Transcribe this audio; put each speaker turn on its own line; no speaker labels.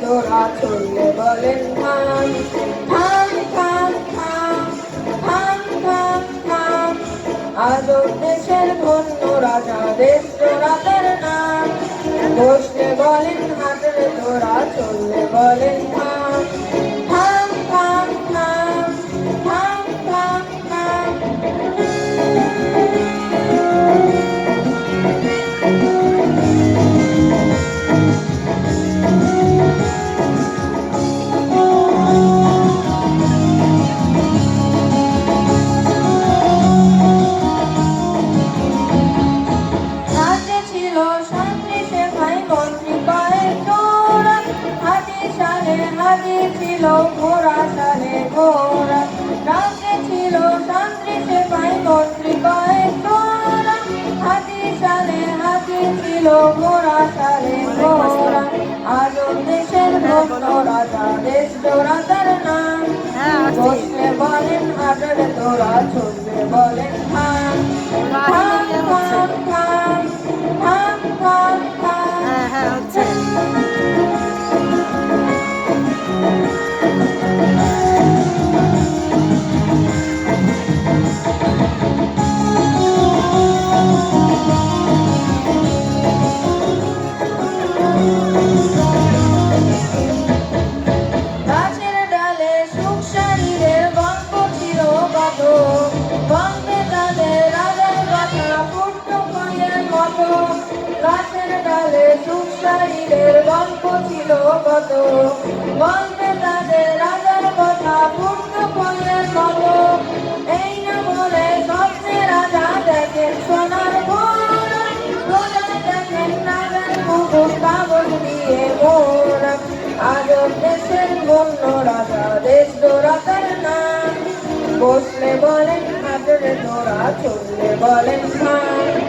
দোরা চললে বলেন থাম থাম থাম থাম থাম থাম থাম। আজও দেশের ধন্য রাজা দেশ জোড়া তার নাম। বসলে বলেন হাটরে দোরা চললে বলেন থাম থাম থাম থাম থাম থাম থাম। ছিল ঘোড়া সালে ঘোড়া রাজ্যে ছিল শান্তি সেপাই মন্ত্রী কয়েক ঘোড়া হাতি সালে হাতি ছিল ঘোড়া সালে ঘোড়া। আজও দেশের ধন্য রাজা দেশ জোড়া তার নাম। বসলে বলেন হাটের তোরা চললে বলেন থাম থাম থাম থাম থাম থাম থাম। গাছের ডালে সুখসারীদের গল্প ছিল কত বলতে তাদের রাজার কথা পূর্ণ ফলের মতো। এই না বলে স্বপ্নে রাজা দেখেন সোনার ঘোড়া রোজা দেখেন রাজার মুকুট কাগজ দিয়ে মোড়া। আজও দেশের ধন্য রাজা দেশ জোড়া তার নাম। বসলে বলেন হাটের দোরা চললে বলেন থাম